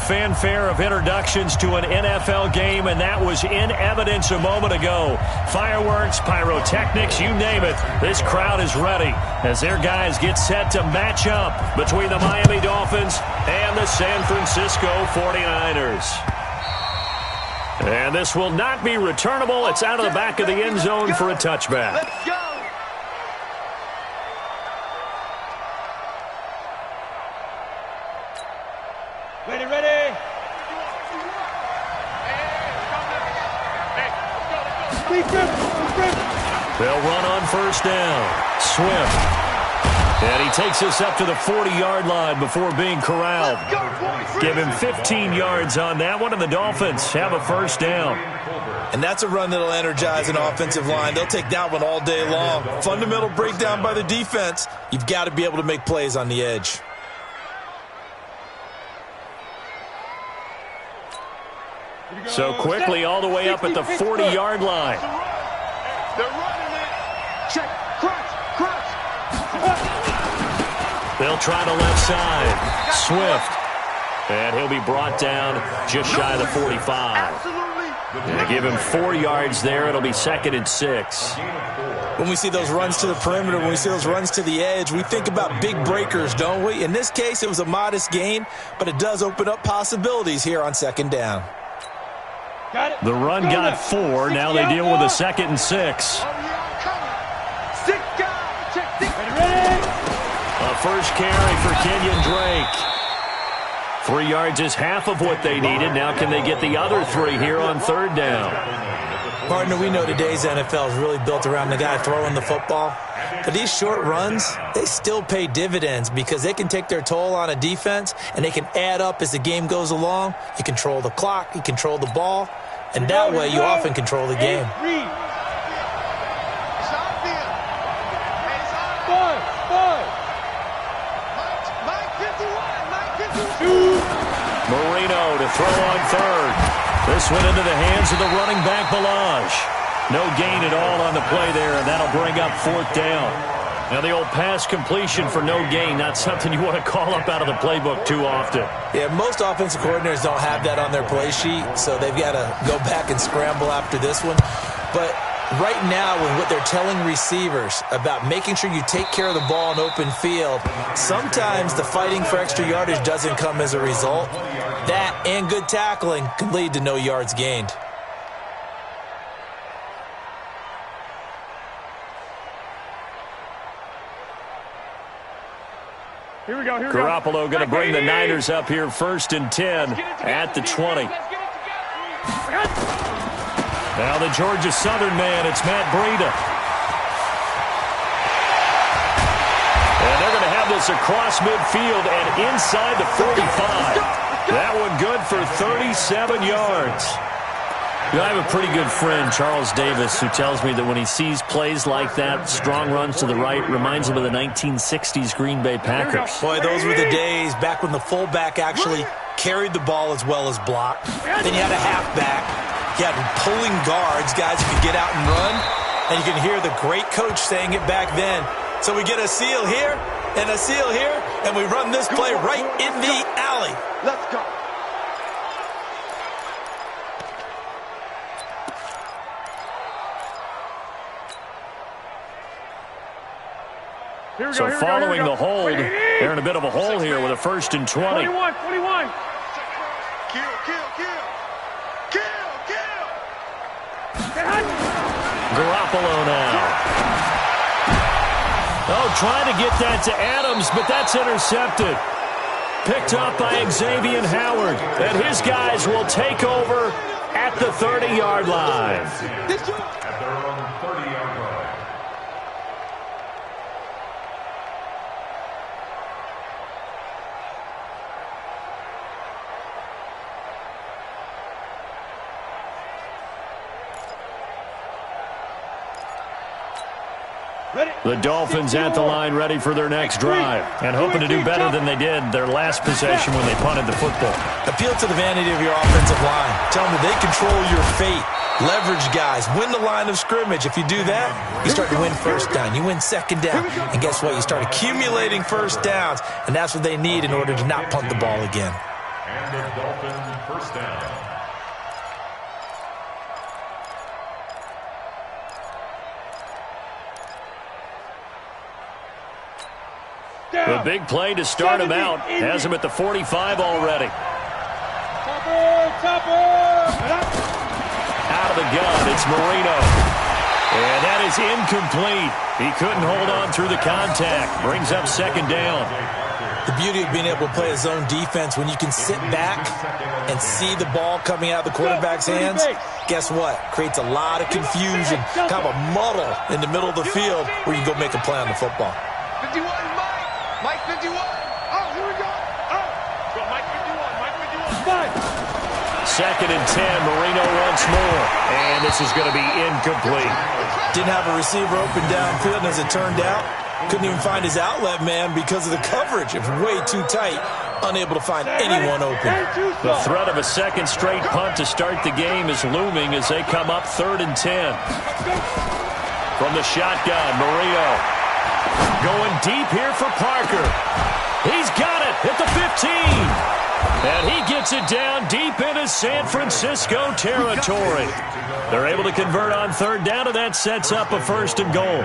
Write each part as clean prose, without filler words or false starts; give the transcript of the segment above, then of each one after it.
fanfare of introductions to an NFL game, and that was in evidence a moment ago. Fireworks, pyrotechnics, you name it. This crowd is ready as their guys get set to match up between the Miami Dolphins and the San Francisco 49ers. And this will not be returnable. It's out of the back of the end zone for a touchback. Let's go. Ready. They'll run on first down. Swift. And he takes us up to the 40-yard line before being corralled. Give him 15 yards on that one, and the Dolphins have a first down. And that's a run that'll energize an offensive line. They'll take that one all day long. Fundamental breakdown by the defense. You've got to be able to make plays on the edge. So quickly all the way up at the 40-yard line. They're running it. Check. Cross. They'll try the left side. Swift. And he'll be brought down just shy of the 45. Absolutely. And give him 4 yards there. It'll be 2nd and 6. When we see those runs to the perimeter, when we see those runs to the edge, we think about big breakers, don't we? In this case, it was a modest gain, but it does open up possibilities here on 2nd down. The run got 4. Now they deal with a 2nd and 6. A first carry for Kenyon Drake. 3 yards is half of what they needed. Now can they get the other 3 here on 3rd down? Partner, we know today's NFL is really built around the guy throwing the football. But these short runs, they still pay dividends because they can take their toll on a defense and they can add up as the game goes along. You control the clock, you control the ball, and that way you often control the game. Marino to throw on 3rd. This went into the hands of the running back, Balaj. No gain at all on the play there, and that'll bring up 4th down. Now the old pass completion for no gain, not something you want to call up out of the playbook too often. Yeah, most offensive coordinators don't have that on their play sheet, so they've got to go back and scramble after this one. But right now, with what they're telling receivers about making sure you take care of the ball in open field, sometimes the fighting for extra yardage doesn't come as a result. That and good tackling can lead to no yards gained. Here we go. Garoppolo going to bring the Niners up here 1st and 10 at the 20. Now the Georgia Southern man, it's Matt Breida. And they're going to have this across midfield and inside the 45. That one good for 37 yards. You know, I have a pretty good friend, Charles Davis, who tells me that when he sees plays like that, strong runs to the right, reminds him of the 1960s Green Bay Packers. Boy, those were the days back when the fullback actually carried the ball as well as blocked. Then you had a halfback. You had pulling guards, guys who could get out and run. And you can hear the great coach saying it back then. So we get a seal here and a seal here, and we run this play right in the alley. Let's go. So following the hold, they're in a bit of a hole here with a 1st and 20. 21. Kill. Garoppolo now. Oh, trying to get that to Adams, but that's intercepted. Picked up by Xavier Howard. And his guys will take over at the 30-yard line. At their own 30-yard line. The Dolphins at the line ready for their next drive and hoping to do better than they did their last possession when they punted the football. Appeal to the vanity of your offensive line. Tell them that they control your fate. Leverage guys. Win the line of scrimmage. If you do that, you start to win 1st down. You win 2nd down. And guess what? You start accumulating 1st downs. And that's what they need in order to not punt the ball again. And the Dolphins first down. The big play to start him out has him at the 45 already. Out of the gun, it's Marino. And that is incomplete. He couldn't hold on through the contact. Brings up second down. The beauty of being able to play a zone defense, when you can sit back and see the ball coming out of the quarterback's hands, guess what? Creates a lot of confusion, kind of a muddle in the middle of the field where you can go make a play on the football. 51, Mike 51. Oh, here we go. Oh, Mike 51, Mike 51. Second and 10, Marino once more. And this is going to be incomplete. Didn't have a receiver open downfield, and as it turned out, couldn't even find his outlet man because of the coverage. It was way too tight, unable to find anyone open. The threat of a second straight punt to start the game is looming as they come up 3rd and 10. From the shotgun, Marino going deep here for Parker. He's got it at the 15. And he gets it down deep into San Francisco territory. They're able to convert on 3rd down, and that sets up a 1st and goal.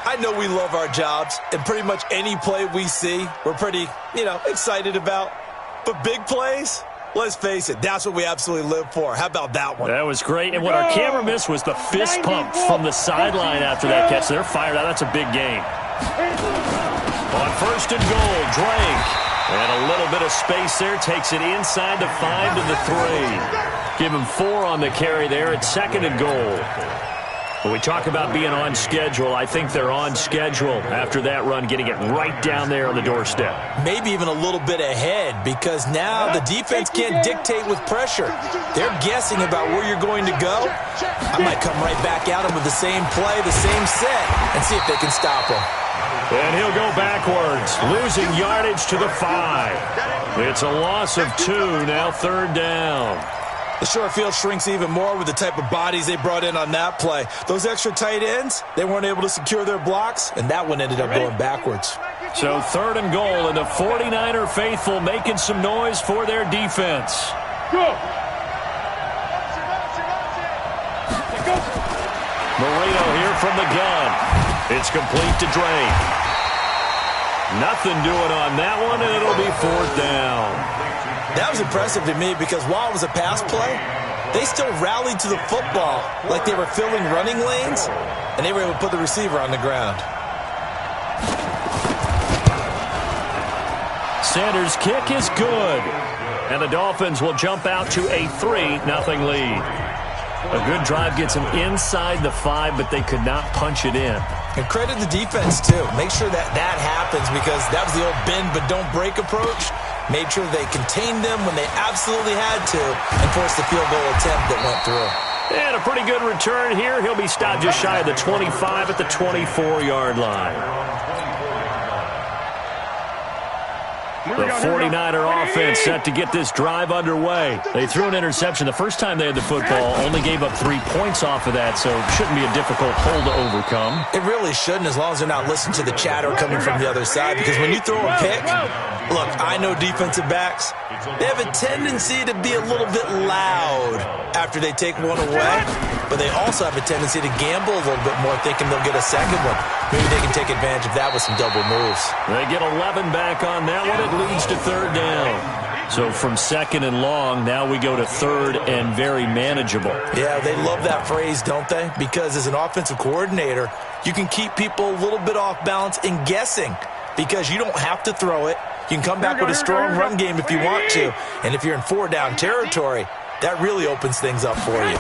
I know we love our jobs, and pretty much any play we see, we're pretty, excited about. But big plays, let's face it, that's what we absolutely live for. How about that one? That was great. And what our camera missed was the fist pump from the sideline after that catch. They're fired out. That's a big game. On 1st and goal, Drake. And a little bit of space there. Takes it inside the 5 to the 3. Give him 4 on the carry there at 2nd and goal. When we talk about being on schedule, I think they're on schedule after that run, getting it right down there on the doorstep. Maybe even a little bit ahead, because now the defense can't dictate with pressure. They're guessing about where you're going to go. I might come right back at them with the same play, the same set, and see if they can stop them. And he'll go backwards, losing yardage to the 5. It's a loss of 2, now 3rd down. The short field shrinks even more with the type of bodies they brought in on that play. Those extra tight ends, they weren't able to secure their blocks, and that one ended up going backwards. So 3rd and goal, and the 49er faithful making some noise for their defense. Go. Marino here from the gun. It's complete to Drake. Nothing doing on that one, and it'll be 4th down. That was impressive to me because while it was a pass play, they still rallied to the football like they were filling running lanes, and they were able to put the receiver on the ground. Sanders' kick is good, and the Dolphins will jump out to a 3-0 lead. A good drive gets them inside the 5, but they could not punch it in. And credit the defense, too. Make sure that happens, because that was the old bend but don't break approach. Made sure they contained them when they absolutely had to and forced the field goal attempt that went through. And a pretty good return here. He'll be stopped just shy of the 25 at the 24-yard line. The 49er offense set to get this drive underway. They threw an interception the first time they had the football, only gave up 3 points off of that, so it shouldn't be a difficult hole to overcome. It really shouldn't, as long as they're not listening to the chatter coming from the other side, because when you throw a pick, look, I know defensive backs, they have a tendency to be a little bit loud after they take one away, but they also have a tendency to gamble a little bit more, thinking they'll get a second one. Maybe they can take advantage of that with some double moves. They get 11 back on that one. It leads to 3rd down. So from 2nd and long, now we go to 3rd and very manageable. Yeah, they love that phrase, don't they? Because as an offensive coordinator, you can keep people a little bit off balance and guessing, because you don't have to throw it. You can come back with a strong run game if you want to. And if you're in 4-down territory, that really opens things up for you.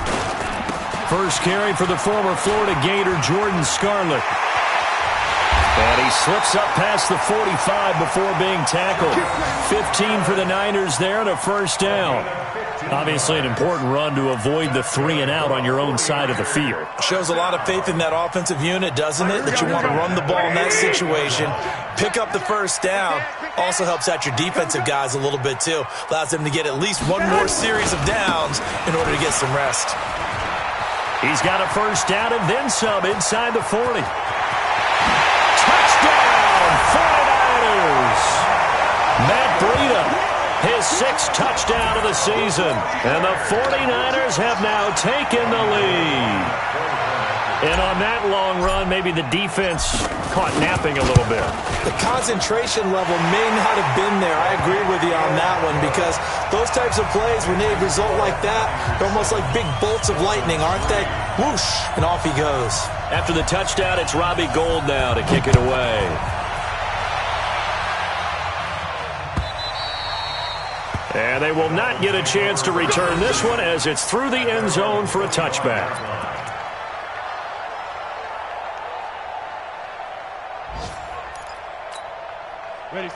First carry for the former Florida Gator, Jordan Scarlett. And he slips up past the 45 before being tackled. 15 for the Niners there and a 1st down. Obviously an important run to avoid the 3-and-out on your own side of the field. Shows a lot of faith in that offensive unit, doesn't it? That you want to run the ball in that situation. Pick up the 1st down. Also helps out your defensive guys a little bit too. Allows them to get at least one more series of downs in order to get some rest. He's got a 1st down and then some inside the 40. Touchdown, 49ers! Matt Breida, his his 6th touchdown of the season. And the 49ers have now taken the lead. And on that long run, maybe the defense caught napping a little bit. The concentration level may not have been there. I agree with you on that one, because those types of plays, when they result like that, they're almost like big bolts of lightning, aren't they? Whoosh, and off he goes. After the touchdown, it's Robbie Gould now to kick it away. And they will not get a chance to return this one as it's through the end zone for a touchback.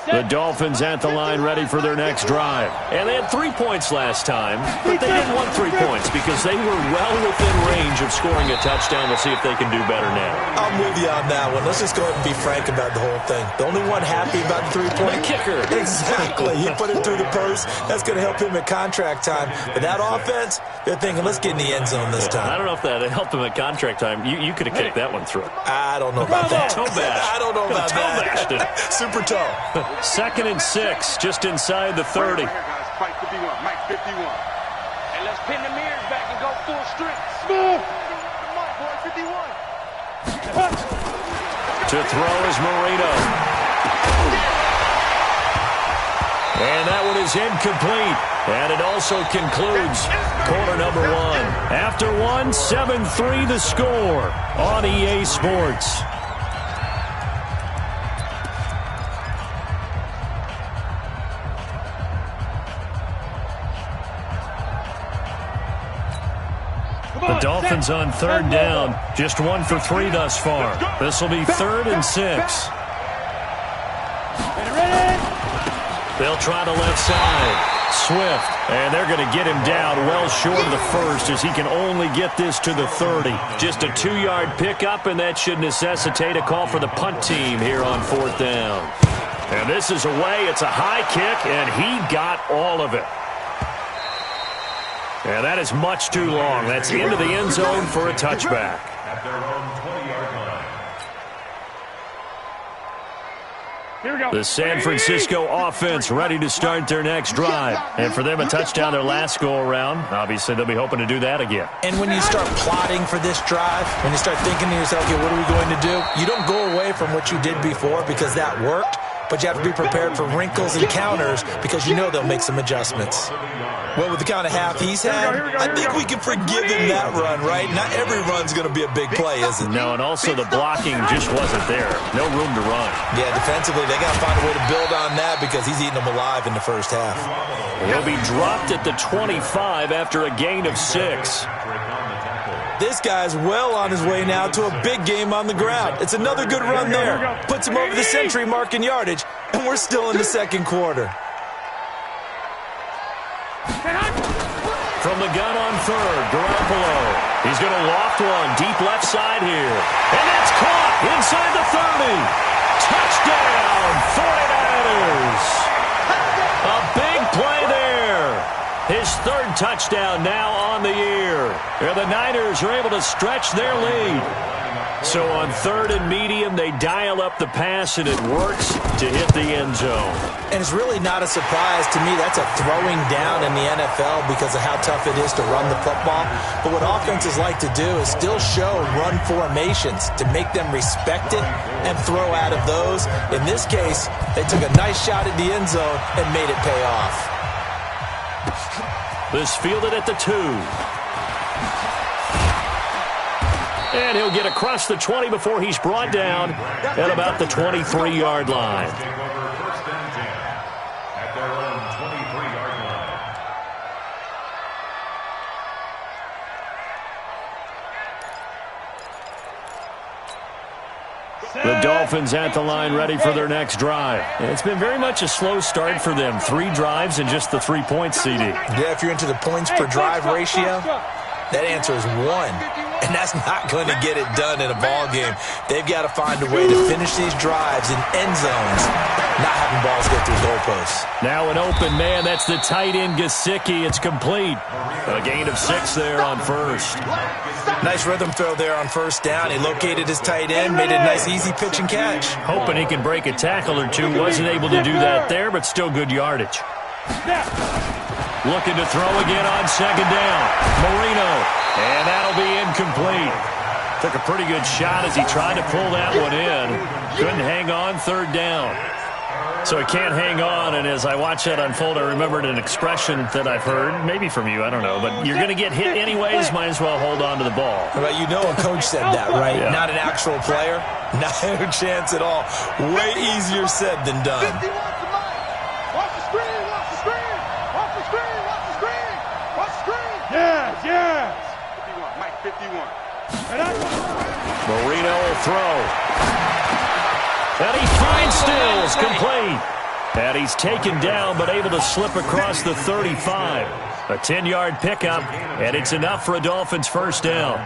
The Dolphins at the line ready for their next drive. And they had 3 points last time, but they didn't want 3 points because they were well within range of scoring a touchdown. We'll see if they can do better now. I'm with you on that one. Let's just go ahead and be frank about the whole thing. The only one happy about the 3-point kicker. Exactly. He put it through the post. That's going to help him at contract time. But that offense, they're thinking, let's get in the end zone this time. I don't know if that helped him at contract time. You could have kicked that one through. I don't know about that. Toe bash. I don't know about that. Toe bashed it. Super toe. 2nd and 6, just inside the 30. Right here, guys. Mike 51. Mike 51. And let's pin the mirrors back and go full strength. Smooth. Come on, boy. 51. To throw is Marino. And that one is incomplete. And it also concludes quarter number 1. After 1, 7-3 the score on EA Sports. The Dolphins on 3rd down, just 1 for 3 thus far. This will be 3rd and 6. They'll try the left side. Swift, and they're going to get him down well short of the first as he can only get this to the 30. Just a 2-yard pickup, and that should necessitate a call for the punt team here on 4th down. And this is away. It's a high kick, and he got all of it. And that is much too long. That's into the end zone for a touchback. At their own 20-yard line. Here we go. The San Francisco offense ready to start their next drive. And for them, a touchdown their last go-around. Obviously, they'll be hoping to do that again. And when you start plotting for this drive, when you start thinking to yourself, okay, what are we going to do? You don't go away from what you did before because that worked, but you have to be prepared for wrinkles and counters because you know they'll make some adjustments. Well, with the kind of half he's had, I think we can forgive him that run, right? Not every run's going to be a big play, is it? No, and also the blocking just wasn't there. No room to run. Yeah, defensively, they got to find a way to build on that because he's eating them alive in the first half. He'll be dropped at the 25 after a gain of 6. This guy's well on his way now to a big game on the ground. It's another good run there. Puts him over the century mark in yardage, and we're still in the second quarter. From the gun on 3rd, Garoppolo. He's going to loft one deep left side here. And that's caught inside the 30. Touchdown, 49ers. A big play there. His 3rd touchdown now on the year. And the Niners are able to stretch their lead. So on 3rd and medium, they dial up the pass, and it works to hit the end zone. And it's really not a surprise to me. That's a throwing down in the NFL because of how tough it is to run the football. But what offenses like to do is still show run formations to make them respect it and throw out of those. In this case, they took a nice shot at the end zone and made it pay off. This fielded at the 2. And he'll get across the 20 before he's brought down at about the 23-yard line. Take over 1st and 10 at their own 23-yard line. The Dolphins at the line ready for their next drive. And it's been very much a slow start for them. 3 drives and just the 3 points, CD. Yeah, if you're into the points per drive ratio, that answer is 1. And that's not going to get it done in a ball game. They've got to find a way to finish these drives in end zones, not having balls go through goalposts. Now an open man. That's the tight end, Gesicki. It's complete. A gain of 6 there on 1st. Nice rhythm throw there on 1st down. He located his tight end, made it a nice, easy pitch and catch. Hoping he can break a tackle or two. Wasn't able to do that there, but still good yardage. Looking to throw again on second down. Marino, and that'll be incomplete. Took a pretty good shot as he tried to pull that one in. Couldn't hang on third down. So he can't hang on, and as I watch that unfold, I remembered an expression that I've heard, maybe from you, I don't know, but you're going to get hit anyways, might as well hold on to the ball. Well, you know a coach said that, right? Yeah. Not an actual player. Not a chance at all. Way easier said than done. 51 tonight. Watch the screen, watch the screen. Watch the screen, watch the screen. Watch the screen. Yes. 51, Mike 51. Marino will throw. And he finds Stills, complete. And he's taken down, but able to slip across the 35. A 10-yard pickup, and it's enough for a Dolphins first down.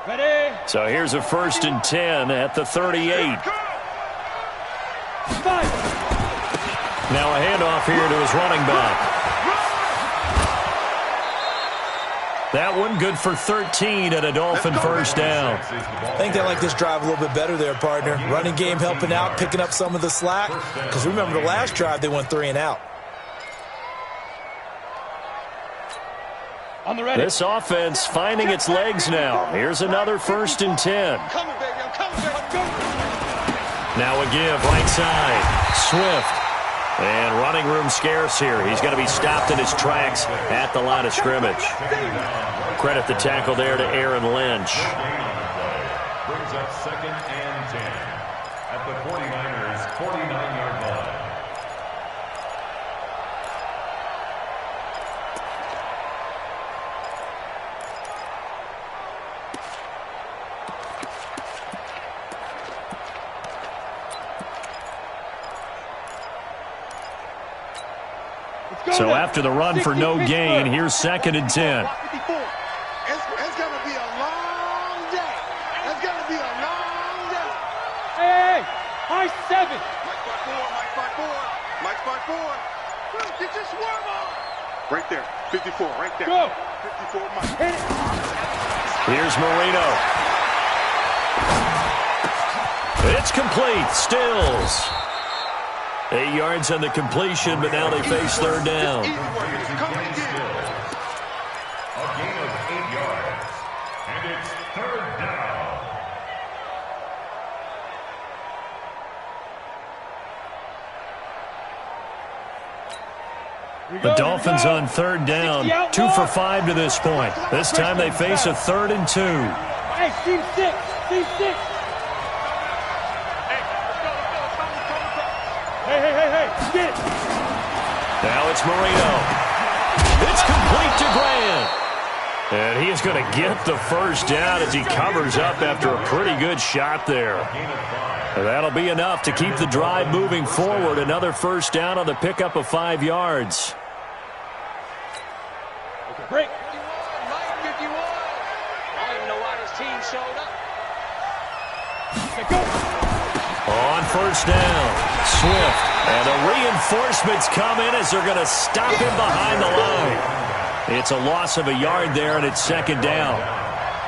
Ready? So here's a 1st and 10 at the 38. Now a handoff here to his running back. That one good for 13 and a Dolphin first down. I think they like this drive a little bit better there, partner. Running game helping out, picking up some of the slack. Because remember the last drive, they went 3 and out. On the ready. This offense finding its legs now. Here's another 1st and 10. I'm coming, baby. I'm coming, baby. Now a give right side. Swift. And running room scarce here. He's going to be stopped in his tracks at the line of scrimmage. Credit the tackle there to Aaron Lynch. Brings up 2nd and 10 at the 49ers' 49-yard line. So after the run for no gain, here's 2nd and 10. It's going to be a long day. It's going to be a long day. Hey, high 7. Mike spot 4. Get your swerve on. Right there. 54, right there. Go. 54, Mike. Hit it. Here's Marino. It's complete. Stills. 8 yards on the completion, but now they face third down. A gain of 8 yards, and it's third down. The Dolphins on third down, 2 for 5 to this point. This time they face a 3rd and 2. Hey, team 6. Team 6. Hey, get it. Now it's Marino. It's complete to Grant. And he is going to get the first down as he covers up after a pretty good shot there. And that'll be enough to keep the drive moving forward. Another first down on the pickup of 5 yards. Break. 51, Mike 51. I don't even know why this team showed up. On first down, Swift. And the reinforcements come in as they're going to stop him behind the line. It's a loss of a yard there, and it's 2nd down.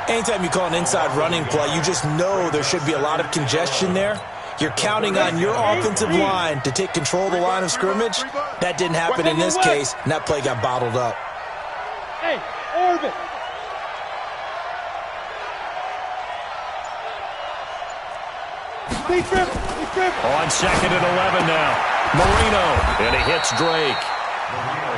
Anytime you call an inside running play, you just know there should be a lot of congestion there. You're counting on your offensive line to take control of the line of scrimmage. That didn't happen in this case, and that play got bottled up. Hey, orbit. On 2nd and 11 now. Marino, and he hits Drake.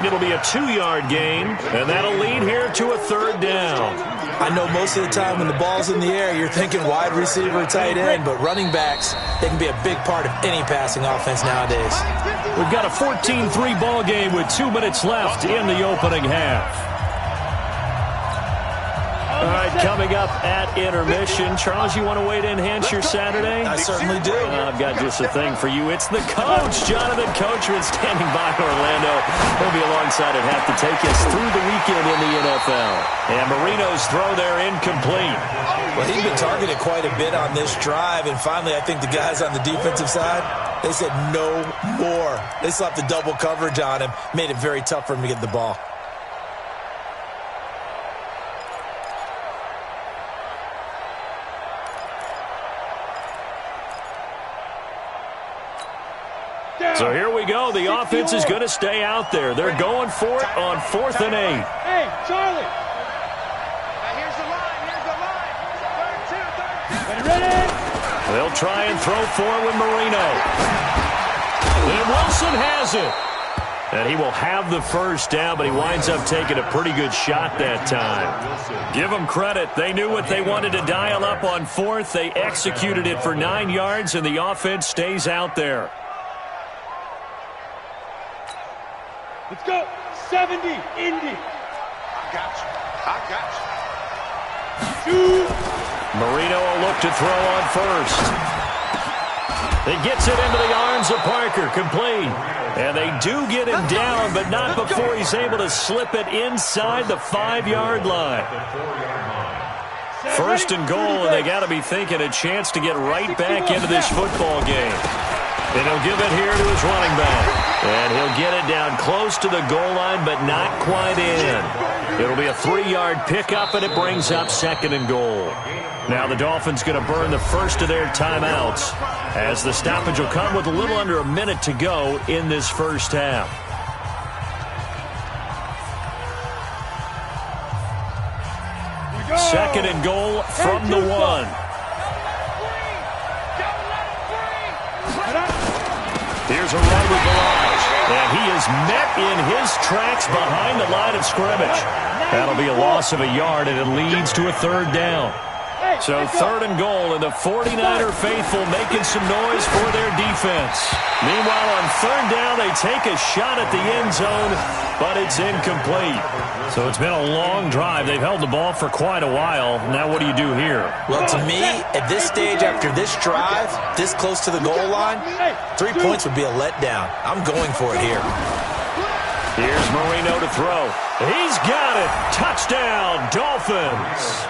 It'll be a 2-yard gain, and that'll lead here to a 3rd down. I know most of the time when the ball's in the air, you're thinking wide receiver, tight end, but running backs, they can be a big part of any passing offense nowadays. We've got a 14-3 ball game with 2 minutes left in the opening half. All right, coming up at intermission. Charles, you want to wait to enhance your Saturday? I certainly do. I've got just a thing for you. It's the coach, Jonathan Coachman, standing by Orlando. He'll be alongside at half to take us through the weekend in the NFL. And Marino's throw there incomplete. Well, he's been targeted quite a bit on this drive, and finally I think the guys on the defensive side, they said no more. They slapped the double coverage on him, made it very tough for him to get the ball. So here we go. The offense is going to stay out there. They're going for it on 4th and 8. Hey, Charlie. Now here's the line. Here's the line. 3rd and 2. Ready? They'll try and throw for it with Marino. And Wilson has it. And he will have the first down, but he winds up taking a pretty good shot that time. Give them credit. They knew what they wanted to dial up on 4th. They executed it for 9 yards, and the offense stays out there. Let's go. 70, Indy. I got you. 2. Marino will look to throw on first. He gets it into the arms of Parker, complete. And they do get him down, but not before he's able to slip it inside the 5-yard line. 1st and goal, and they got to be thinking a chance to get right back into this football game. And he'll give it here to his running back. And he'll get it down close to the goal line, but not quite in. It'll be a 3-yard pickup, and it brings up 2nd and goal. Now the Dolphins going to burn the first of their timeouts, as the stoppage will come with a little under a minute to go in this first half. Second and goal from the 1. Here's a run with Barrage, and he is met in his tracks behind the line of scrimmage. That'll be a loss of a yard, and it leads to a 3rd down. So 3rd and goal, and the 49er faithful making some noise for their defense. Meanwhile, on 3rd down, they take a shot at the end zone, but it's incomplete. So it's been a long drive. They've held the ball for quite a while. Now what do you do here? Well, to me, at this stage, after this drive, this close to the goal line, 3 points would be a letdown. I'm going for it here. Here's Marino to throw. He's got it. Touchdown, Dolphins.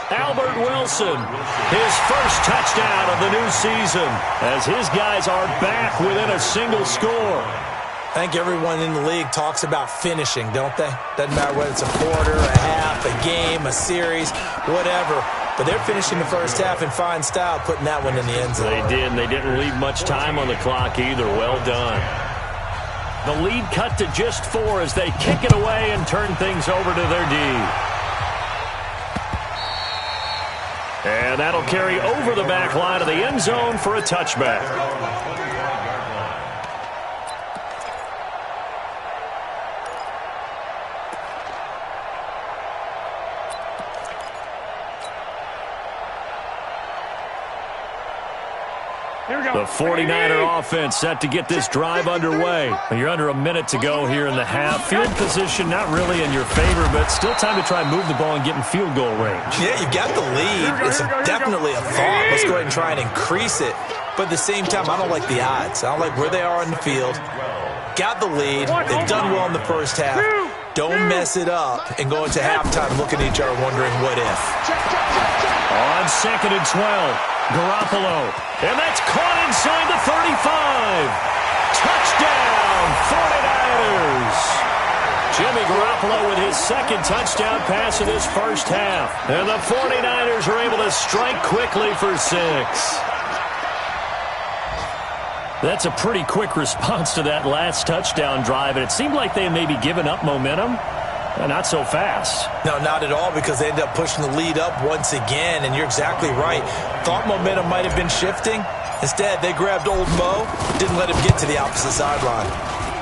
Albert Wilson, his first touchdown of the new season, as his guys are back within a single score. I think everyone in the league talks about finishing, don't they? Doesn't matter whether it's a quarter, a half, a game, a series, whatever. But they're finishing the first half in fine style, putting that one in the end zone. They did, and they didn't leave much time on the clock either. Well done. The lead cut to just 4 as they kick it away and turn things over to their D. And that'll carry over the back line of the end zone for a touchback. The 49er offense set to get this drive underway. You're under a minute to go here in the half. Field position not really in your favor, but still time to try and move the ball and get in field goal range. Yeah, you've got the lead. It's definitely a thought. Let's go ahead and try and increase it. But at the same time, I don't like the odds. I don't like where they are on the field. Got the lead. They've done well in the first half. Don't mess it up and go into halftime looking at each other wondering what if. On 2nd and 12. Garoppolo, and that's caught inside the 35. Touchdown, 49ers. Jimmy Garoppolo with his 2nd touchdown pass of this first half. And the 49ers are able to strike quickly for 6. That's a pretty quick response to that last touchdown drive, and it seemed like they had maybe given up momentum. Not so fast. No, not at all, because they ended up pushing the lead up once again, and you're exactly right. Thought momentum might have been shifting. Instead, they grabbed old Mo, didn't let him get to the opposite sideline.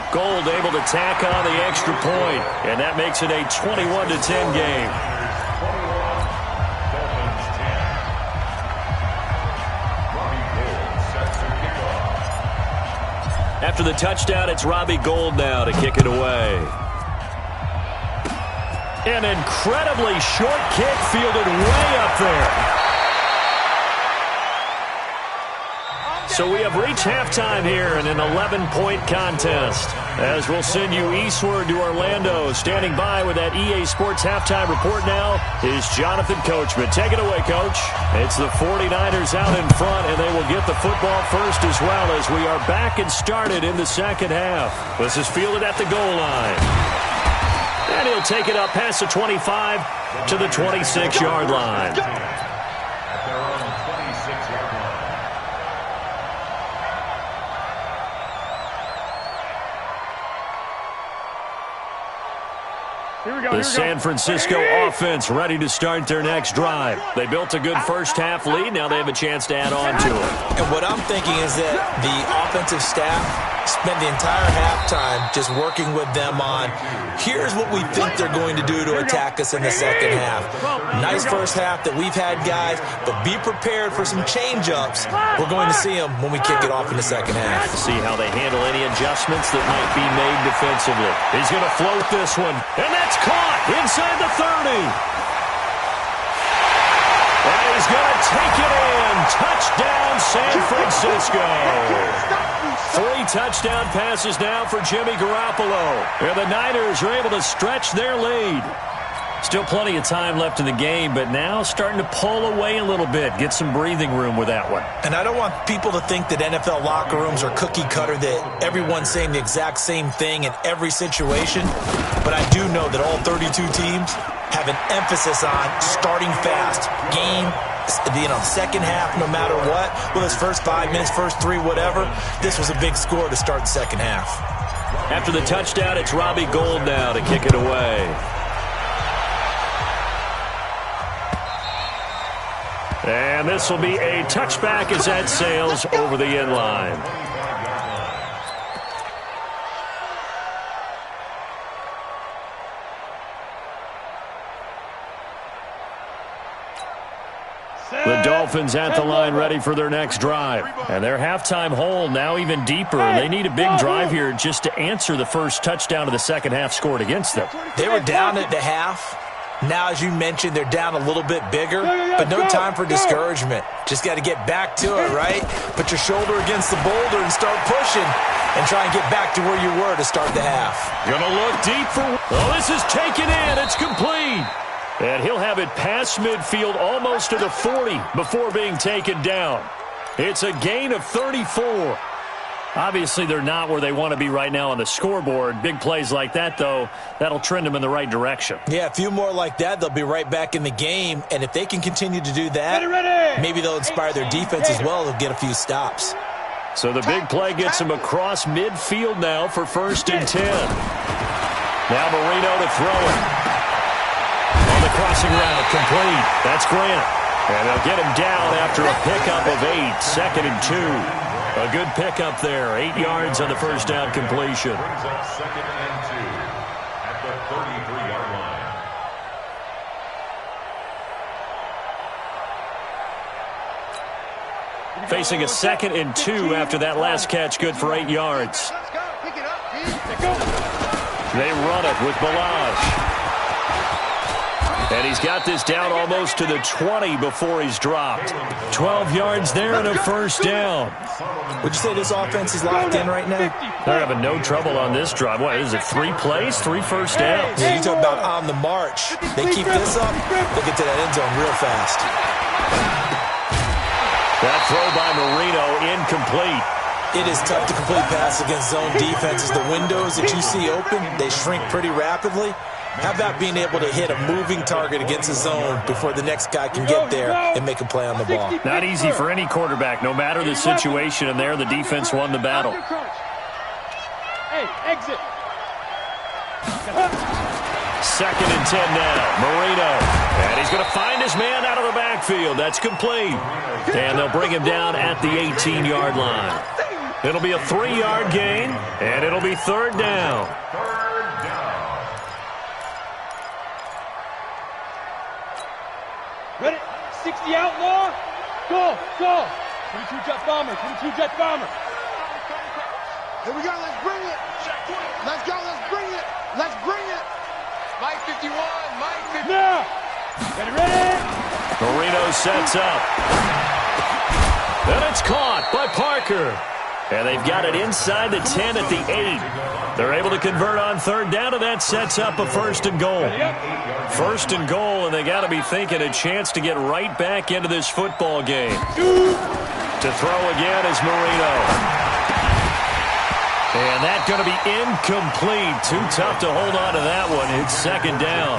Gold able to tack on the extra point, and that makes it a 21-10 game. After the touchdown, it's Robbie Gould now to kick it away. An incredibly short kick fielded way up there. So we have reached halftime here in an 11-point contest. As we'll send you eastward to Orlando. Standing by with that EA Sports halftime report now is Jonathan Coachman. Take it away, Coach. It's the 49ers out in front, and they will get the football first as well as we are back and started in the second half. This is fielded at the goal line. And he'll take it up past the 25 to the 26-yard line. The San Francisco offense ready to start their next drive. They built a good first-half lead. Now they have a chance to add on to it. And what I'm thinking is that the offensive staff spent the entire halftime just working with them on, here's what we think they're going to do to attack us in the second half. Nice first half that we've had, guys, but be prepared for some change-ups. We're going to see them when we kick it off in the second half. See how they handle any adjustments that might be made defensively. He's going to float this one, and that's caught inside the 30. And he's going to take it in. Touchdown, San Francisco. 3 touchdown passes now for Jimmy Garoppolo. And the Niners are able to stretch their lead. Still plenty of time left in the game, but now starting to pull away a little bit. Get some breathing room with that one. And I don't want people to think that NFL locker rooms are cookie cutter, that everyone's saying the exact same thing in every situation. But I do know that all 32 teams have an emphasis on starting fast. Game, second half, no matter what. Well, it's first 5 minutes, first 3, whatever. This was a big score to start the second half. After the touchdown, it's Robbie Gould now to kick it away. And this will be a touchback as that sails over the end line. The Dolphins at the line ready for their next drive. And their halftime hole now even deeper. They need a big drive here just to answer the first touchdown of the second half scored against them. They were down at the half. Now, as you mentioned, they're down a little bit bigger, but no time for discouragement. Just got to get back to it, right? Put your shoulder against the boulder and start pushing and try and get back to where you were to start the half. Gonna look deep for... Oh, this is taken in. It's complete. And he'll have it past midfield almost to the 40 before being taken down. It's a gain of 34. Obviously, they're not where they want to be right now on the scoreboard. Big plays like that, though, that'll trend them in the right direction. Yeah, a few more like that, they'll be right back in the game. And if they can continue to do that, maybe they'll inspire their defense as well to get a few stops. So the big play gets them across midfield now for 1st and 10. Now Marino to throw it. On the crossing route, complete. That's Grant. And they'll get him down after a pickup of 8. 2nd and 2. A good pickup there. 8 yards on the first down completion. Brings up 2nd and 2 at the 33-yard line. Facing a 2nd and 2 after that last catch, good for 8 yards. They run it with Balazs. And he's got this down almost to the 20 before he's dropped. 12 yards there and a first down. Would you say this offense is locked in right now? They're having no trouble on this drive. What, is it 3 plays, 3 first downs? Yeah, you talk about on the march. They keep this up, they'll get to that end zone real fast. That throw by Marino, incomplete. It is tough to complete pass against zone defenses. The windows that you see open, they shrink pretty rapidly. How about being able to hit a moving target against a zone before the next guy can get there and make a play on the ball? Not easy for any quarterback, no matter the situation, and there the defense won the battle. Hey, exit. 2nd and 10 now. Marino. And he's going to find his man out of the backfield. That's complete. And they'll bring him down at the 18-yard line. It'll be a 3-yard gain, and it'll be 3rd down. Ready? 60 outlaw. Go, go. 22 jet bomber, 22 jet bomber. Here we go, let's bring it. Let's go, let's bring it. Let's bring it. Mike 51, Mike 51. Now. Ready? Marino sets up. And it's caught by Parker. And they've got it inside the 10 at the 8. They're able to convert on 3rd down, and that sets up a 1st and goal. 1st and goal, and they got to be thinking a chance to get right back into this football game. To throw again is Marino. And that's going to be incomplete. Too tough to hold on to that one. It's 2nd down.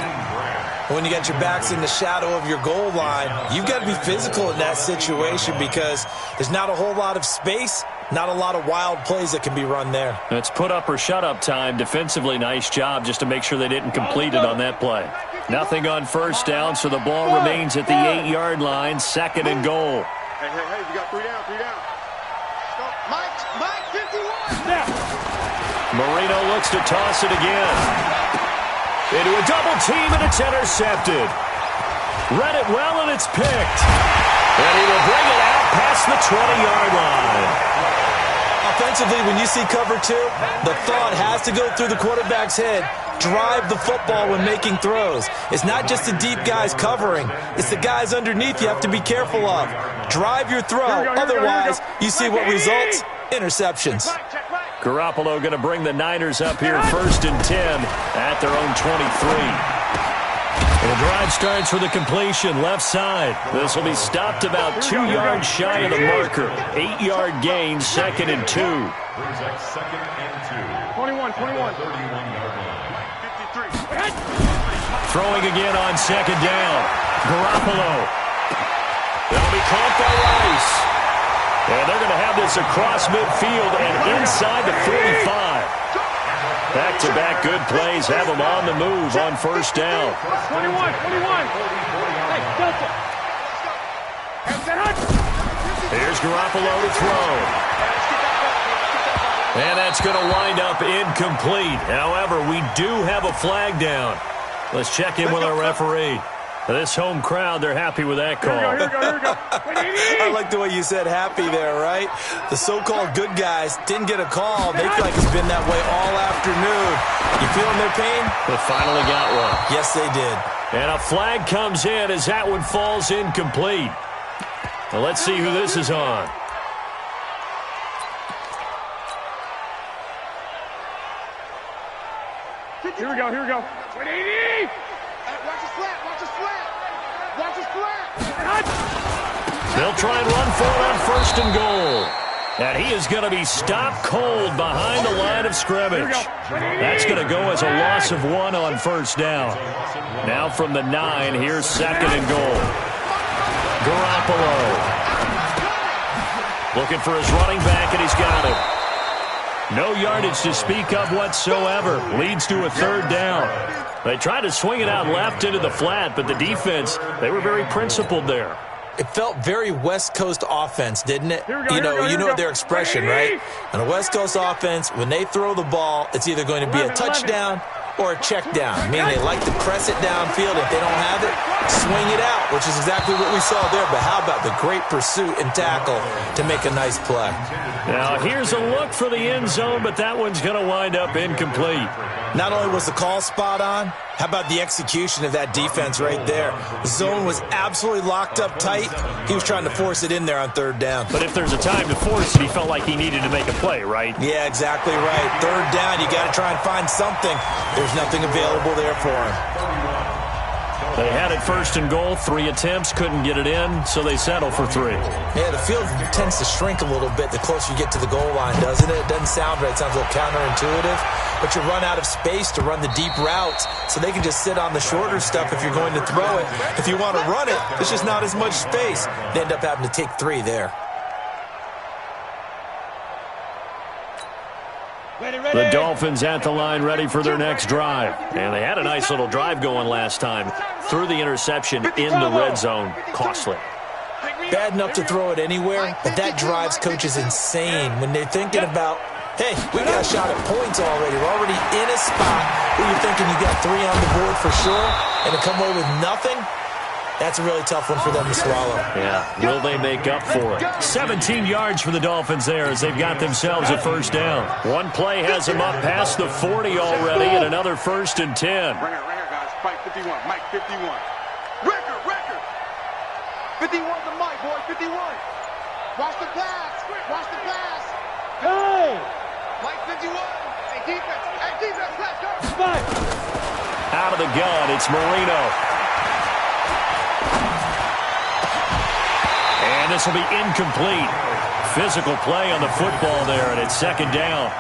When you got your backs in the shadow of your goal line, you've got to be physical in that situation because there's not a whole lot of space, not a lot of wild plays that can be run there. It's put up or shut up time. Defensively, nice job just to make sure they didn't complete it on that play. Nothing on first down, so the ball remains at the 8-yard line, 2nd and goal. Hey, you got 3 down, 3 down. Mike, 51. Yeah. Marino looks to toss it again. Into a double team, and it's intercepted. Read it well, and it's picked. And he will bring it out past the 20-yard line. Offensively, when you see cover 2, the thought has to go through the quarterback's head. Drive the football when making throws. It's not just the deep guys covering. It's the guys underneath you have to be careful of. Drive your throw. Otherwise, you see what results? Interceptions. Garoppolo going to bring the Niners up here 1st and 10 at their own 23. And the drive starts with a completion left side. This will be stopped about 2 yards shy of the marker. 8-yard gain, 2nd and 2. Brings up 2nd and 2. 21. 31-yard line. 53. Throwing again on 2nd down. Garoppolo. They'll be caught by Rice. And they're going to have this across midfield and inside the 45. Back-to-back good plays have them on the move on 1st down. 21. Hey, Delta. Here's Garoppolo to throw. And that's going to wind up incomplete. However, we do have a flag down. Let's check in with our referee. This home crowd, they're happy with that call. Here we go. I like the way you said happy there, right? The so-called good guys didn't get a call. They feel like it's been that way all afternoon. You feeling their pain? They finally got one. Yes, they did. And a flag comes in as that one falls incomplete. Now let's see who this is on. Here we go. 180. Watch his flat. They'll try and run for it on 1st and goal. And he is going to be stopped cold behind the line of scrimmage. That's going to go as a loss of 1 on 1st down. Now from the 9, here's 2nd and goal. Garoppolo. Looking for his running back, and he's got it. No yardage to speak of whatsoever. Leads to a 3rd down. They tried to swing it out left into the flat, but the defense, they were very principled there. It felt very West Coast offense, didn't it? You know their expression, right? On a West Coast offense, when they throw the ball, it's either going to be a touchdown or a check down, meaning they like to press it downfield. If they don't have it, swing it out, which is exactly what we saw there. But how about the great pursuit and tackle to make a nice play? Now, here's a look for the end zone, but that one's going to wind up incomplete. Not only was the call spot on, how about the execution of that defense right there? The zone was absolutely locked up tight. He was trying to force it in there on 3rd down. But if there's a time to force it, he felt like he needed to make a play, right? Yeah, exactly right. 3rd down, you got to try and find something. There's nothing available there for him. They had it 1st and goal, 3 attempts, couldn't get it in, so they settle for 3. Yeah, the field tends to shrink a little bit the closer you get to the goal line, doesn't it? It doesn't sound right. It sounds a little counterintuitive. But you run out of space to run the deep routes, so they can just sit on the shorter stuff if you're going to throw it. If you want to run it, there's just not as much space. They end up having to take 3 there. The Dolphins at the line ready for their next drive. And they had a nice little drive going last time. Threw the interception in the red zone. Costly. Bad enough to throw it anywhere, but that drives coaches insane when they're thinking about, hey, we got a shot at points already. We're already in a spot where you're thinking you got 3 on the board for sure, and to come away with nothing, that's a really tough one for them to swallow. Yeah, will they make up for it? 17 yards for the Dolphins there as they've got themselves a 1st down. One play has them up past the 40 already, and another 1st and 10. Right here, guys. Mike 51. Mike 51. Record. 51 to Mike, boy. 51. Watch the pass. Hey! Mike 51. Hey, defense. Let's go. Mike. Out of the gun, it's Marino. And this will be incomplete. physical play on the football there, and it's second down.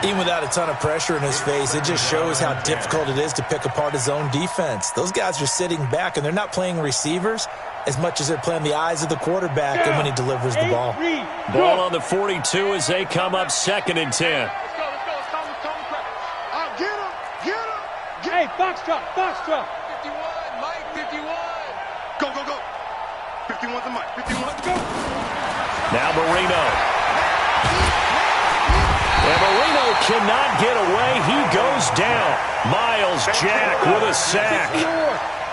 Even without a ton of pressure in his face, it just shows how difficult it is to pick apart his own defense. Those guys are sitting back, and they're not playing receivers as much as they're playing the eyes of the quarterback and when he delivers the ball. Ball on the 42 as they come up 2nd and 10. Hey, box drop. 51, Mike, 51. Go. 51's the Mike. 51, go. Now Marino. And Marino cannot get away. He goes down. Miles Jack with a sack.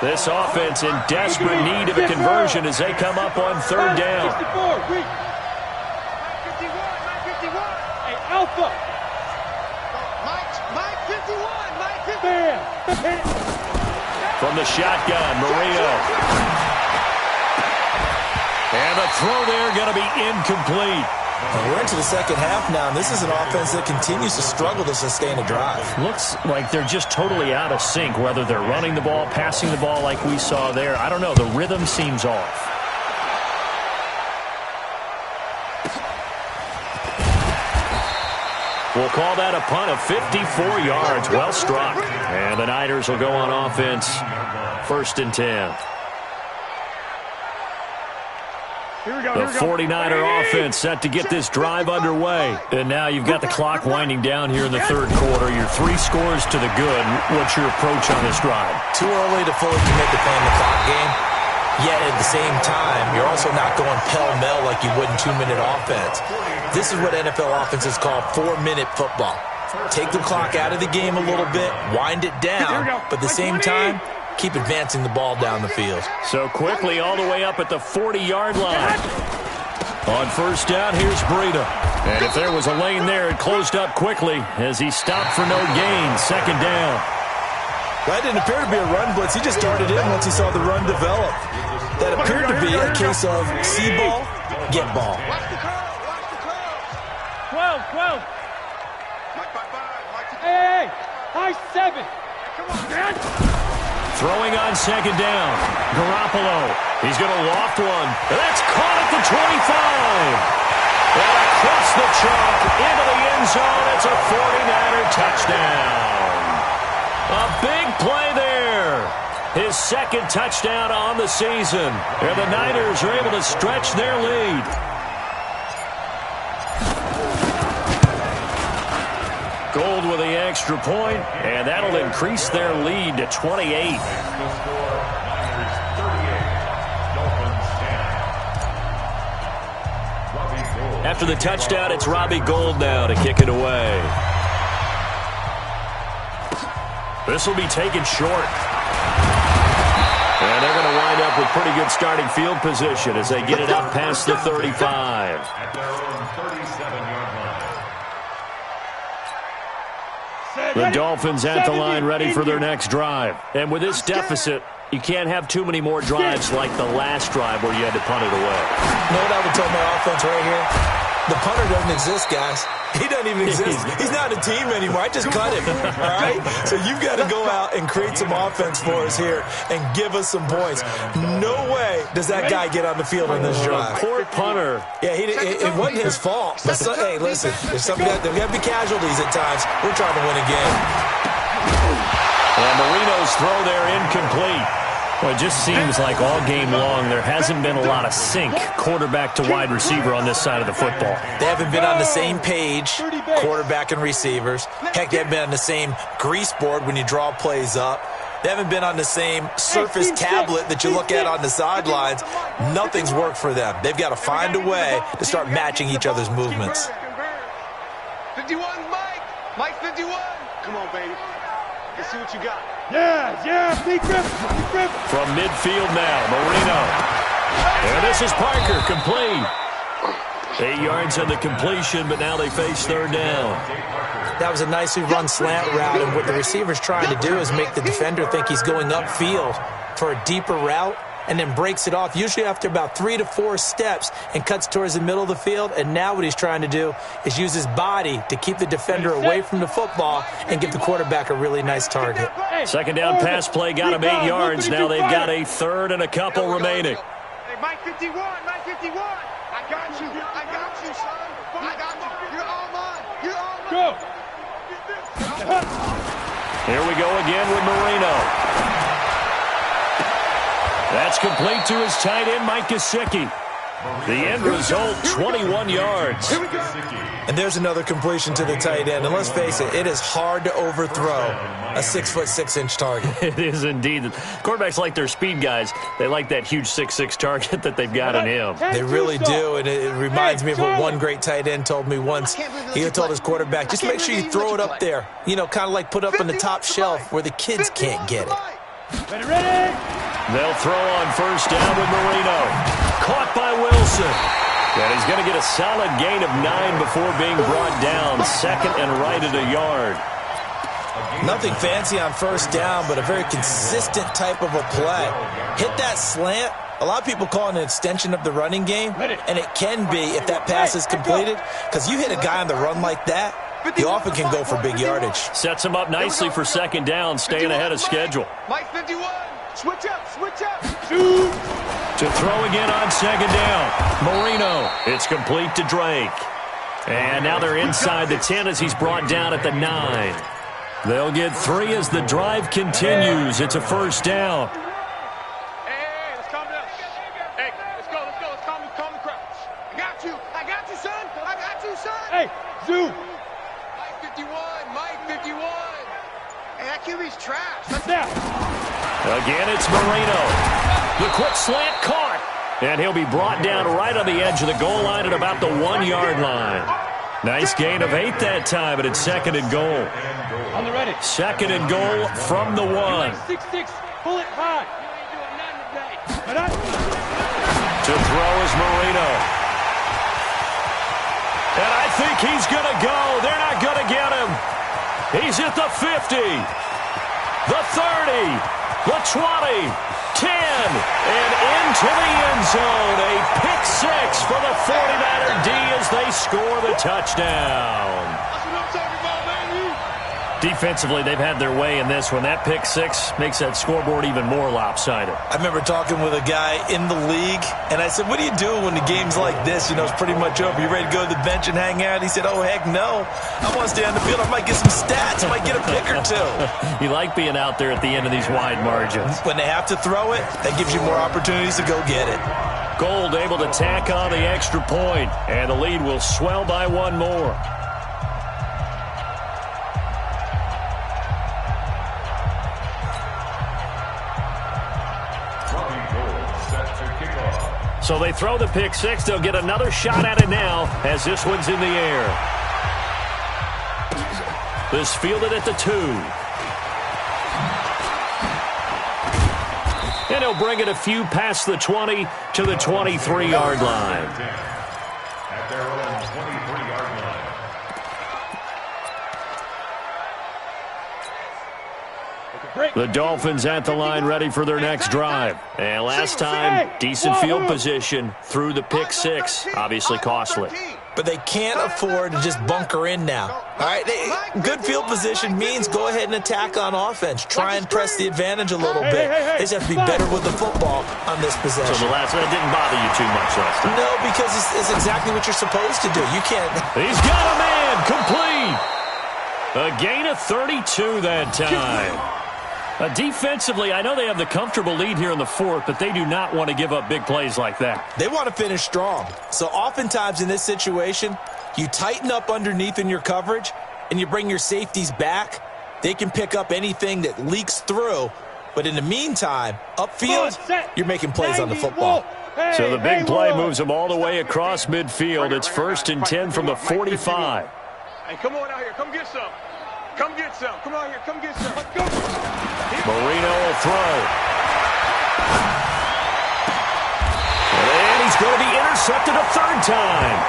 This offense in desperate need of a conversion as they come up on 3rd down. Mike 51. Hey, Alpha. Mike 51. Mike 51. From the shotgun, Marino. And the throw there going to be incomplete. We're into the second half now, and this is an offense that continues to struggle to sustain a drive. Looks like they're just totally out of sync, whether they're running the ball, passing the ball like we saw there. I don't know. The rhythm seems off. We'll call that a punt of 54 yards. Well struck. And the Niners will go on offense. 1st and 10. The 49er offense set to get this drive underway. And now you've got the clock winding down here in the 3rd quarter. You're 3 scores to the good. What's your approach on this drive? Too early to fully commit to playing the clock game. Yet at the same time, you're also not going pell-mell like you would in 2-minute offense. This is what NFL offenses call 4-minute football. Take the clock out of the game a little bit, wind it down, but at the same time, keep advancing the ball down the field. So quickly all the way up at the 40-yard line. On 1st down, here's Breida. And if there was a lane there, it closed up quickly as he stopped for no gain. 2nd down. That didn't appear to be a run blitz. He just started in once he saw the run develop. That appeared to be a case of see ball, get ball. Watch the curl. 12. Hey, high 7. Come on, man. Throwing on 2nd down. Garoppolo. He's going to loft one. That's caught at the 25. And across the chalk into the end zone. It's a 49er touchdown. A big play there. His 2nd touchdown on the season. And the Niners are able to stretch their lead. Gold with the extra point, and that'll increase their lead to 28. After the touchdown, it's Robbie Gould now to kick it away. This will be taken short. And they're going to wind up with pretty good starting field position as they get it up past the 35. At their own 37-yard line. The Dolphins at the line ready for their next drive. And with this deficit, you can't have too many more drives like the last drive where you had to punt it away. You know what I would tell my offense right here? The punter doesn't exist, guys. He doesn't even exist. He's not a team anymore. I just cut him, all right? So you've got to go out and create some offense for us here and give us some points. No way does that guy get on the field on this drive. Poor punter. Yeah, it wasn't his fault. But hey, listen, there's got to be casualties at times. We're trying to win a game. And Marino's throw there incomplete. Well, it just seems like all game long there hasn't been a lot of sync quarterback to wide receiver on this side of the football. They haven't been on the same page, quarterback and receivers. Heck, they haven't been on the same grease board when you draw plays up. They haven't been on the same Surface tablet that you look at on the sidelines. Nothing's worked for them. They've got to find a way to start matching each other's movements. 51, Mike 51. Come on, baby. Let's see what you got. Yeah, big rip. From midfield now, Marino. And this is Parker, complete. 8 yards on the completion, but now they face 3rd down. That was a nicely run slant route, and what the receiver's trying to do is make the defender think he's going upfield for a deeper route, and then breaks it off, usually after about 3 to 4 steps, and cuts towards the middle of the field. And now what he's trying to do is use his body to keep the defender away from the football and give the quarterback a really nice target. 2nd down pass play got him 8 yards. Now they've got a 3rd and a couple remaining. Hey, Mike 51. I got you. Here we go again with Marino. That's complete to his tight end, Mike Gesicki. The end result, 21 yards. And there's another completion to the tight end. And let's face it, it is hard to overthrow a 6'6" target. It is indeed. Quarterbacks like their speed guys. They like that huge 6'6" target that they've got in him. They really do, and it reminds me of what one great tight end told me once. He told his quarterback, just make sure you throw it up there. You know, kind of like put up on the top shelf where the kids can't get it. Ready? They'll throw on first down with Marino. Caught by Wilson. And he's going to get a solid gain of 9 before being brought down. Second and right at a yard. Nothing fancy on first down, but a very consistent type of a play. Hit that slant. A lot of people call it an extension of the running game, and it can be if that pass is completed, because you hit a guy on the run like that, he often can go for big yardage. Sets him up nicely for second down, staying ahead of schedule. Mike 51. Switch up. Shoot. To throw again on second down. Marino. It's complete to Drake. And now they're inside the 10 as he's brought down at the 9. They'll get 3 as the drive continues. It's a first down. Hey, let's calm down. Hey, let's go. Let's calm the crowd. I got you, son. Hey, Zoo. Mike 51. Hey, that QB's trash. Snap. Again, it's Marino. The quick slant caught. And he'll be brought down right on the edge of the goal line at about the 1-yard line. Nice gain of 8 that time, but it's second and goal. On the ready. Second and goal from the 1. 6-6. Pull it high. To throw is Marino. And I think he's going to go. They're not going to get him. He's at the 50, the 30, the 20, 10, and into the end zone. A pick 6 for the 49er D as they score the touchdown. That's what I'm talking about, man. Defensively, they've had their way in this one. That pick 6 makes that scoreboard even more lopsided. I remember talking with a guy in the league, and I said, what do you do when the game's like this? You know, it's pretty much over. You ready to go to the bench and hang out? He said, oh, heck no. I want to stay on the field. I might get some stats. I might get a pick or 2. You like being out there at the end of these wide margins. When they have to throw it, that gives you more opportunities to go get it. Gold able to tack on the extra point, and the lead will swell by 1 more. So they throw the pick 6. They'll get another shot at it now as this one's in the air. This fielded at the 2. And he'll bring it a few past the 20 to the 23-yard line. At their own 23-yard line. The Dolphins at the line ready for their next drive. And last time, decent field position through the pick 6. Obviously costly. But they can't afford to just bunker in now. All right, good field position means go ahead and attack on offense. Try and press the advantage a little bit. They just have to be better with the football on this possession. So the last one didn't bother you too much last time? No, because it's exactly what you're supposed to do. You can't. He's got a man, complete. A gain of 32 that time. Defensively, I know they have the comfortable lead here in the 4th, but they do not want to give up big plays like that. They want to finish strong. So oftentimes in this situation, you tighten up underneath in your coverage, and you bring your safeties back. They can pick up anything that leaks through. But in the meantime, upfield, you're making plays on the football. So the big play moves them all the way across midfield. It's 1st and 10 from the 45. Hey, come on out here. Come get some. Come get some. Come out here. Come get some. Let's go. Marino will throw. And he's going to be intercepted a 3rd time.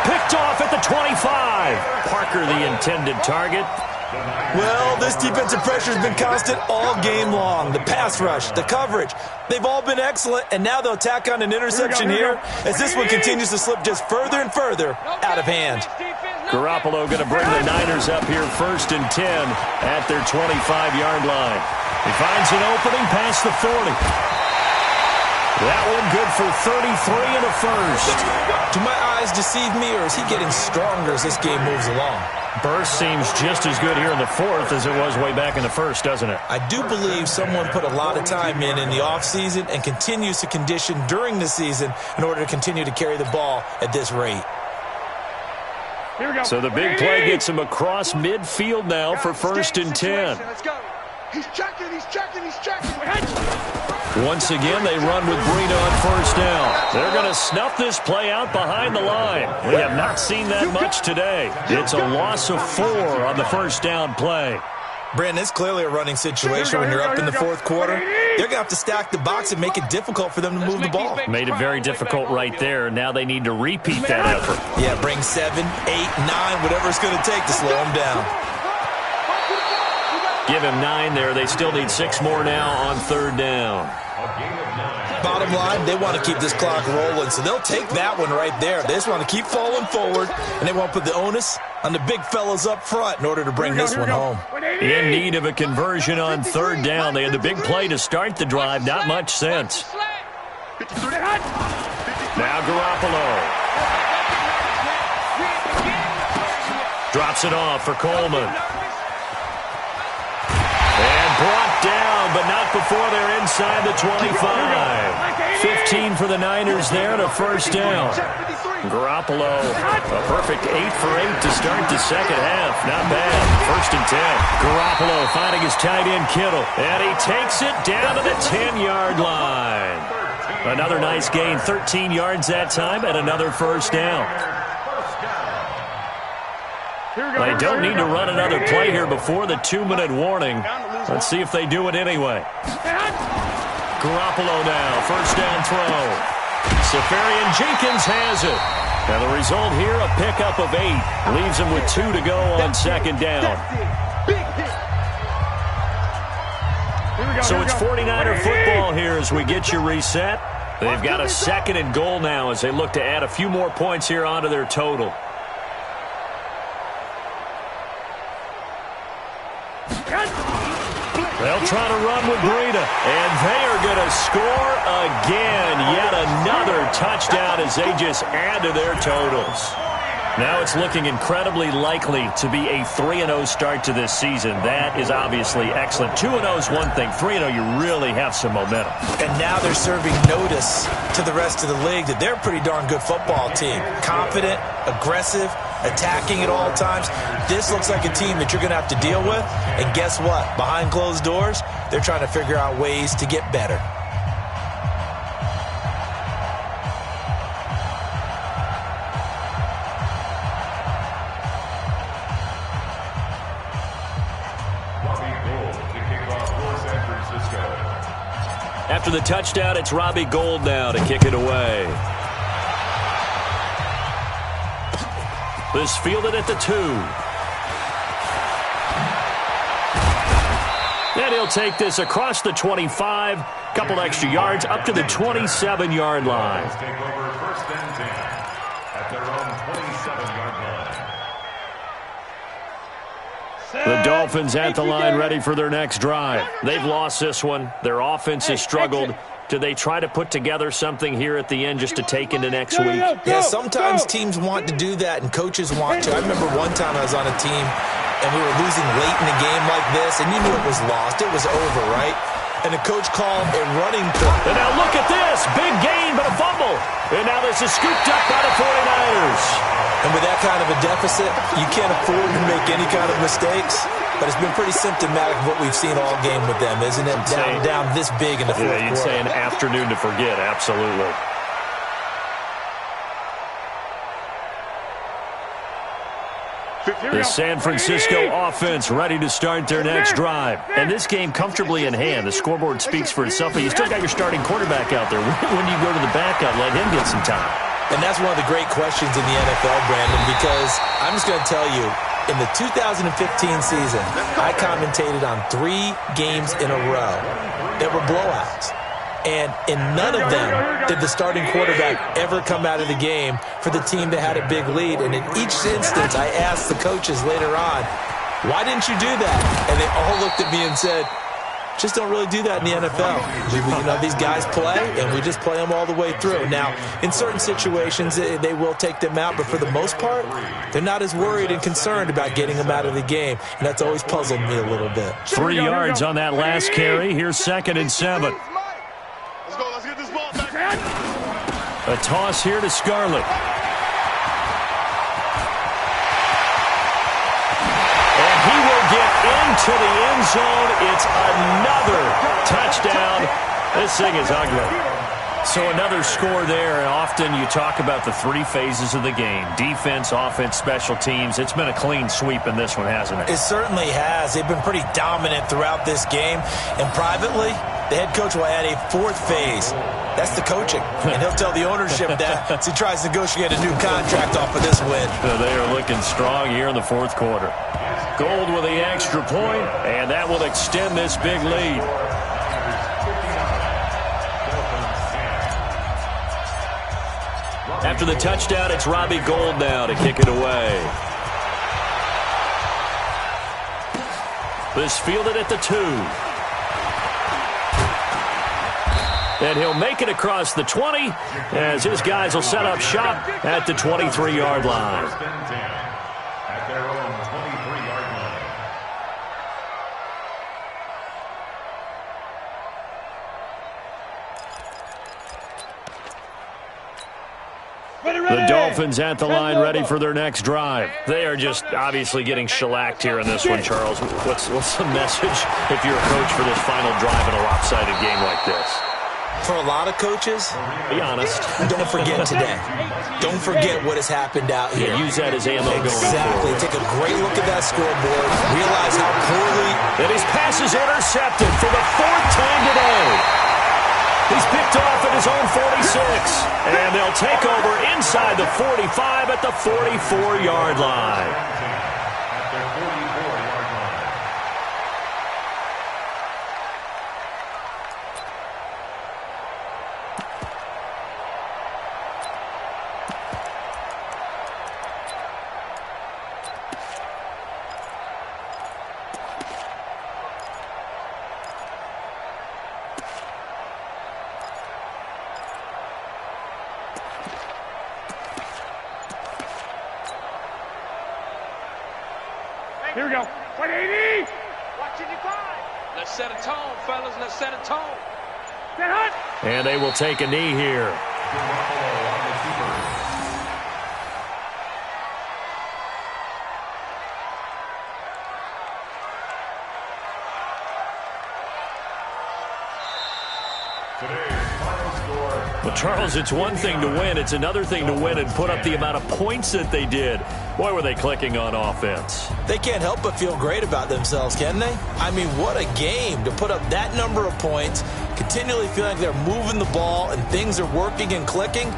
Picked off at the 25. Parker, the intended target. Well, this defensive pressure has been constant all game long. The pass rush, the coverage, they've all been excellent, and now they'll tack on an interception here as this one continues to slip just further and further out of hand. Garoppolo going to bring the Niners up here 1st and 10 at their 25-yard line. He finds an opening past the 40. That one good for 33 and a 1st. Do my eyes deceive me, or is he getting stronger as this game moves along? Burst seems just as good here in the fourth as it was way back in the first, doesn't it? I do believe someone put a lot of time in the offseason and continues to condition during the season in order to continue to carry the ball at this rate. Here we go. So the big play gets him across midfield now for 1st and 10. Let's go. He's checking, he's checking, he's checking. Once again, they run with Breida on 1st down. They're going to snuff this play out behind the line. We have not seen that much today. It's a loss of 4 on the 1st down play. Brandon, it's clearly a running situation when you're up in the fourth quarter. They're going to have to stack the box and make it difficult for them to move the ball. Made it very difficult right there. Now they need to repeat that effort. Yeah, bring 7, 8, 9, whatever it's going to take to slow them down. Give him 9 there. They still need 6 more now on 3rd down. Bottom line, they want to keep this clock rolling, so they'll take that one right there. They just want to keep falling forward, and they want to put the onus on the big fellas up front in order to bring this one home. In need of a conversion on 3rd down. They had the big play to start the drive. Not much sense. Now Garoppolo. Drops it off for Coleman. And brought down, but not before they're inside the 25. 15 for the Niners there and a 1st down. Garoppolo, a perfect 8 for 8 to start the second half. Not bad. 1st and 10. Garoppolo finding his tight end Kittle. And he takes it down to the 10-yard line. Another nice gain, 13 yards that time, and another 1st down. They don't need to run another play here before the 2-minute warning. Let's see if they do it anyway. Garoppolo now, 1st down throw. Safarian Jenkins has it. And the result here, a pickup of 8. Leaves him with 2 to go on 2nd down. So it's 49er football here as we get you reset. They've got a 2nd and goal now as they look to add a few more points here onto their total. They'll try to run with Breida, and they are going to score again. Yet another touchdown as they just add to their totals. Now it's looking incredibly likely to be a 3-0 start to this season. That is obviously excellent. 2-0 is one thing. 3-0, you really have some momentum. And now they're serving notice to the rest of the league that they're a pretty darn good football team. Confident, aggressive, attacking at all times. This looks like a team that you're going to have to deal with. And guess what? Behind closed doors, they're trying to figure out ways to get better. After the touchdown, it's Robbie Gould now to kick it away. This fielded at the 2. And he'll take this across the 25. Couple extra yards up to the 27-yard line. Take over 1st and 10 at their own 27-yard line. The Dolphins at the line ready for their next drive. They've lost this one. Their offense has struggled. Do they try to put together something here at the end just to take into next week? Yeah, sometimes teams want to do that and coaches want to. I remember one time I was on a team and we were losing late in a game like this, and you knew it was lost. It was over, right? And the coach called a running play. And now look at this. Big gain, but a fumble. And now this is scooped up by the 49ers. And with that kind of a deficit, you can't afford to make any kind of mistakes. But it's been pretty symptomatic of what we've seen all game with them, isn't it? Down this big in the fourth quarter. Yeah, you'd say an afternoon to forget, absolutely. The San Francisco offense ready to start their next drive. And this game comfortably in hand. The scoreboard speaks for itself, but you still got your starting quarterback out there. When do you go to the backup, let him get some time? And that's one of the great questions in the NFL, Brandon, because I'm just going to tell you, in the 2015 season, I commentated on 3 games in a row that were blowouts. And in none of them did the starting quarterback ever come out of the game for the team that had a big lead. And in each instance, I asked the coaches later on, why didn't you do that? And they all looked at me and said, just don't really do that in the NFL. These guys play, and we just play them all the way through. Now, in certain situations, they will take them out, but for the most part, they're not as worried and concerned about getting them out of the game, and that's always puzzled me a little bit. 3 yards on that last carry. Here's 2nd and 7. Let's go. Let's get this ball back. A toss here to Scarlett. And he will get into the end zone. It's another touchdown. This thing is ugly. So another score there, and often you talk about the 3 phases of the game. Defense, offense, special teams. It's been a clean sweep in this one, hasn't it? It certainly has. They've been pretty dominant throughout this game. And privately, the head coach will add a 4th phase. That's the coaching. And he'll tell the ownership that as he tries to negotiate a new contract off of this win. They are looking strong here in the 4th quarter. Gold with the extra point, and that will extend this big lead. After the touchdown, it's Robbie Gould now to kick it away. This fielded at the 2. And he'll make it across the 20 as his guys will set up shop at the 23-yard line. At their own 23-yard line. The Dolphins at the line ready for their next drive. They are just obviously getting shellacked here in this one, Charles. What's the message if you're a coach for this final drive in a lopsided game like this? For a lot of coaches, be honest. Don't forget today. Don't forget what has happened out here. Use that as ammo going Exactly. forward. Take a great look at that scoreboard. Realize how poorly. And his pass is intercepted for the 4th time today. He's picked off at his own 46. And they'll take over inside the 45 at the 44-yard line. At their 44-yard line. Here we go. 180. Watching you five. Let's set a tone, fellas. Let's set a tone. Get hot. And they will take a knee here. Garoppolo on the keeper. Well, Charles, it's one thing to win. It's another thing to win and put up the amount of points that they did. Boy, were they clicking on offense. They can't help but feel great about themselves, can they? I mean, what a game to put up that number of points, continually feeling like they're moving the ball and things are working and clicking.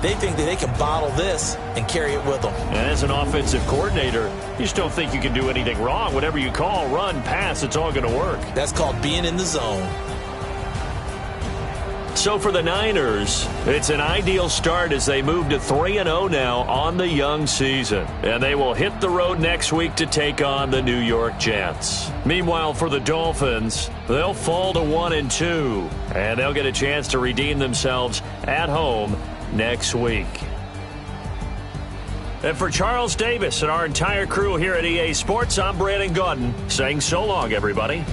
They think that they can bottle this and carry it with them. And as an offensive coordinator, you just don't think you can do anything wrong. Whatever you call, run, pass, it's all going to work. That's called being in the zone. So for the Niners, it's an ideal start as they move to 3-0 now on the young season. And they will hit the road next week to take on the New York Jets. Meanwhile, for the Dolphins, they'll fall to 1-2. And they'll get a chance to redeem themselves at home next week. And for Charles Davis and our entire crew here at EA Sports, I'm Brandon Gaudin saying so long, everybody.